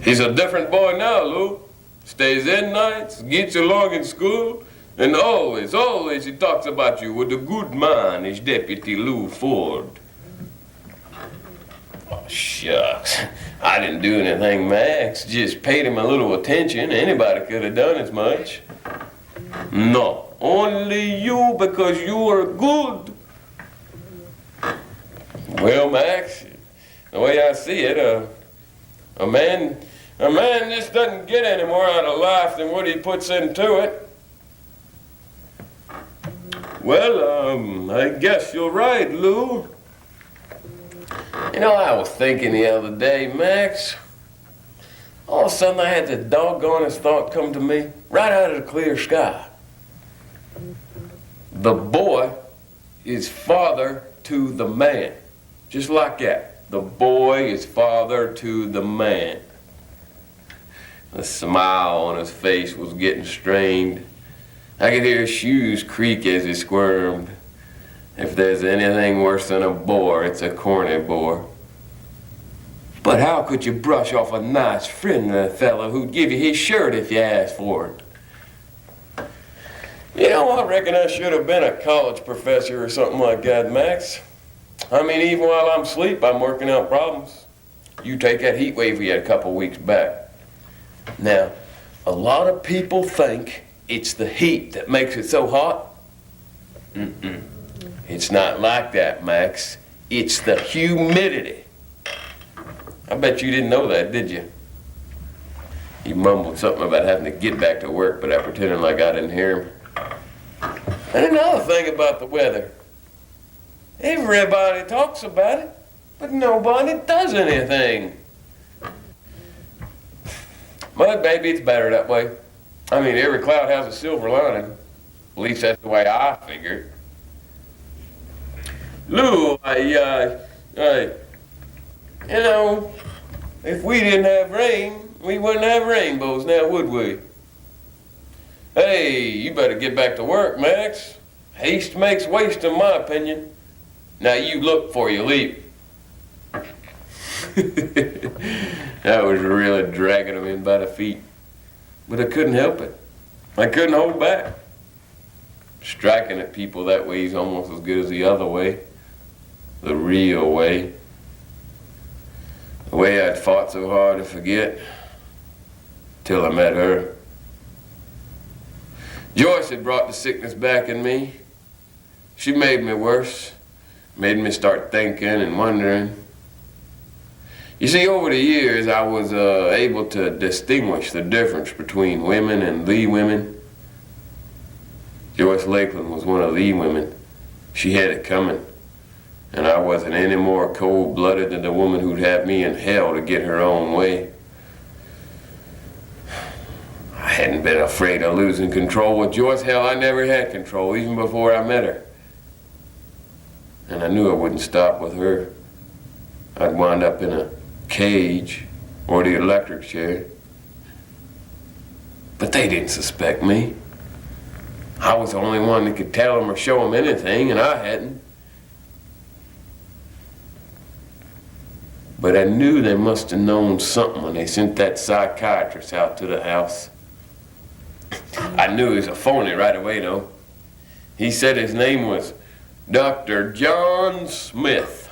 He's a different boy now, Lou. Stays in nights, gets along in school, and always, always he talks about you with a good man, his deputy Lou Ford. Oh, shucks. I didn't do anything, Max. Just paid him a little attention. Anybody could have done as much. No, only you, because you are good. Well, Max, the way I see it, a man just doesn't get any more out of life than what he puts into it. Well, I guess you're right, Lou. You know, I was thinking the other day, Max, all of a sudden I had the doggonest thought come to me, right out of the clear sky. The boy is father to the man. Just like that. The boy is father to the man. The smile on his face was getting strained. I could hear his shoes creak as he squirmed. If there's anything worse than a bore, it's a corny bore. But how could you brush off a nice, friendly fellow who'd give you his shirt if you asked for it? You know, I reckon I should have been a college professor or something like that, Max. I mean, even while I'm asleep, I'm working out problems. You take that heat wave we had a couple weeks back. Now, a lot of people think it's the heat that makes it so hot. Mm-mm. It's not like that, Max. It's the humidity. I bet you didn't know that, did you? He mumbled something about having to get back to work, but I pretended like I didn't hear him. And another thing about the weather. Everybody talks about it, but nobody does anything. But maybe it's better that way. I mean, every cloud has a silver lining. At least that's the way I figure it. Lou, you know, if we didn't have rain, we wouldn't have rainbows now, would we? Hey, you better get back to work, Max. Haste makes waste, in my opinion. Now you look before you leap. I was really dragging him in by the feet. But I couldn't help it. I couldn't hold back. Striking at people that way is almost as good as the other way. The real way. The way I'd fought so hard to forget. Till I met her. Joyce had brought the sickness back in me. She made me worse. Made me start thinking and wondering. You see, over the years, I was able to distinguish the difference between women and the women. Joyce Lakeland was one of the women. She had it coming. And I wasn't any more cold-blooded than the woman who'd have me in hell to get her own way. I hadn't been afraid of losing control with Joyce. Hell, I never had control, even before I met her. And I knew I wouldn't stop with her. I'd wind up in a cage or the electric chair. But they didn't suspect me. I was the only one that could tell them or show them anything, and I hadn't. But I knew they must have known something when they sent that psychiatrist out to the house. I knew he was a phony right away, though. He said his name was Dr. John Smith.